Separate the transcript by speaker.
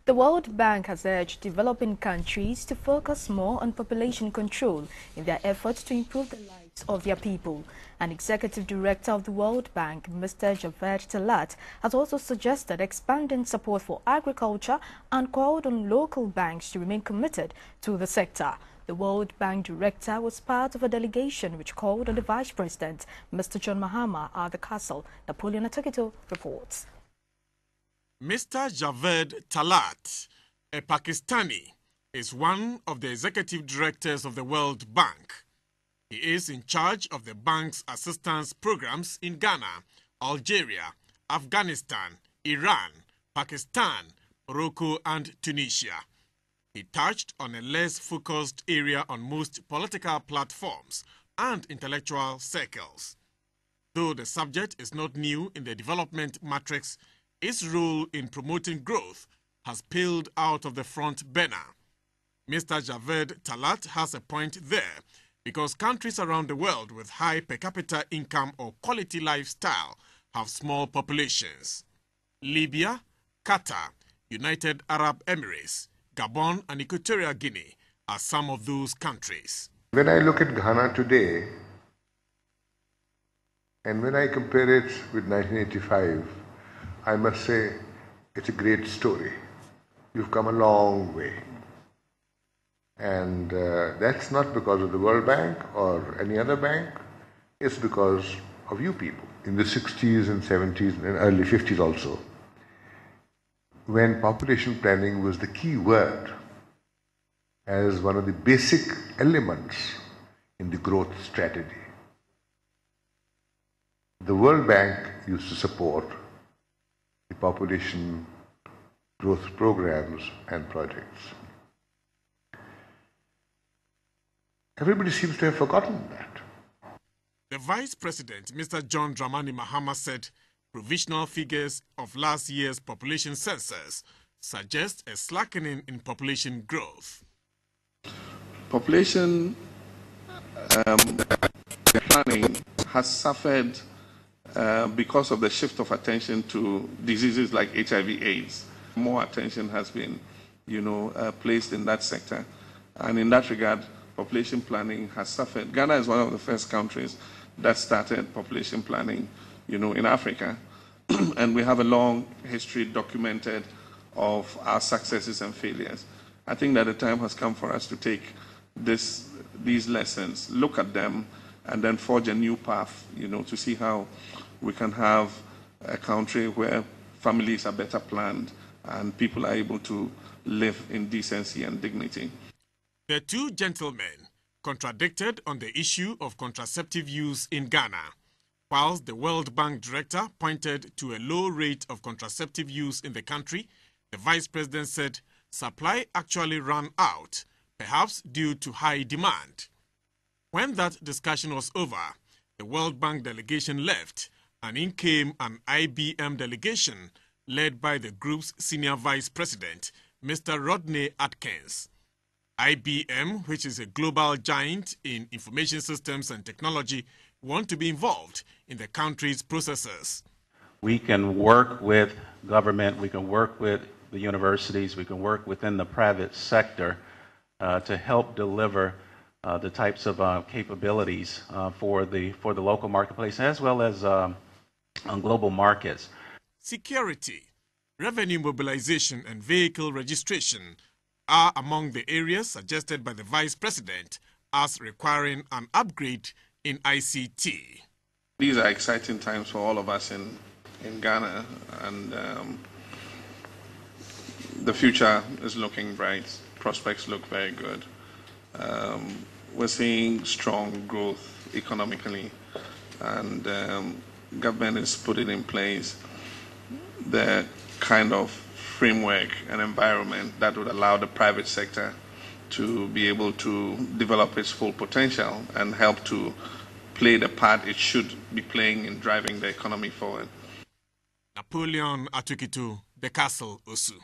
Speaker 1: The World Bank has urged developing countries to focus more on population control in their efforts to improve the lives of their people. An executive director of the World Bank, Mr. Javed Talat, has also suggested expanding support for agriculture and called on local banks to remain committed to the sector. The World Bank director was part of a delegation which called on the Vice President, Mr. John Mahama, at the castle. Napoleon Atukito reports.
Speaker 2: Mr. Javed Talat, a Pakistani, is one of the executive directors of the World Bank. He is in charge of the bank's assistance programs in Ghana, Algeria, Afghanistan, Iran, Pakistan, Morocco and Tunisia. He touched on a less focused area on most political platforms and intellectual circles. Though the subject is not new in the development matrix, its role in promoting growth has paled out of the front burner. Mr. Javed Talat has a point there because countries around the world with high per capita income or quality lifestyle have small populations. Libya, Qatar, United Arab Emirates, Gabon and Equatorial Guinea are some of those countries.
Speaker 3: When I look at Ghana today, and when I compare it with 1985, I must say it's a great story. You've come a long way. And that's not because of the World Bank or any other bank. It's because of you people. In the 60s and 70s and early 50s also, when population planning was the key word as one of the basic elements in the growth strategy. The World Bank used to support the population growth programs and projects. Everybody seems to have forgotten that.
Speaker 2: The Vice President, Mr. John Dramani Mahama, said provisional figures of last year's population census suggest a slackening in population growth.
Speaker 4: Population planning has suffered because of the shift of attention to diseases like HIV/AIDS. More attention has been, placed in that sector. And in that regard, population planning has suffered. Ghana is one of the first countries that started population planning, in Africa. And we have a long history documented of our successes and failures. I think that the time has come for us to take these lessons, look at them, and then forge a new path, to see how we can have a country where families are better planned and people are able to live in decency and dignity.
Speaker 2: The two gentlemen contradicted on the issue of contraceptive use in Ghana. Whilst the World Bank director pointed to a low rate of contraceptive use in the country, the Vice President said supply actually ran out, perhaps due to high demand. When that discussion was over, the World Bank delegation left, and in came an IBM delegation led by the group's senior vice president, Mr. Rodney Atkins. IBM, which is a global giant in information systems and technology, want to be involved in the country's processes.
Speaker 5: We can work with government, we can work with the universities, we can work within the private sector to help deliver the types of capabilities for the local marketplace as well as on global markets.
Speaker 2: Security, revenue mobilization and vehicle registration are among the areas suggested by the Vice President as requiring an upgrade in ICT.
Speaker 4: These are exciting times for all of us in Ghana, and the future is looking bright. Prospects look very good. We're seeing strong growth economically, and government is putting in place the kind of framework and environment that would allow the private sector to be able to develop its full potential and help to play the part it should be playing in driving the economy forward.
Speaker 2: Napoleon Atukito, The Castle, Osu.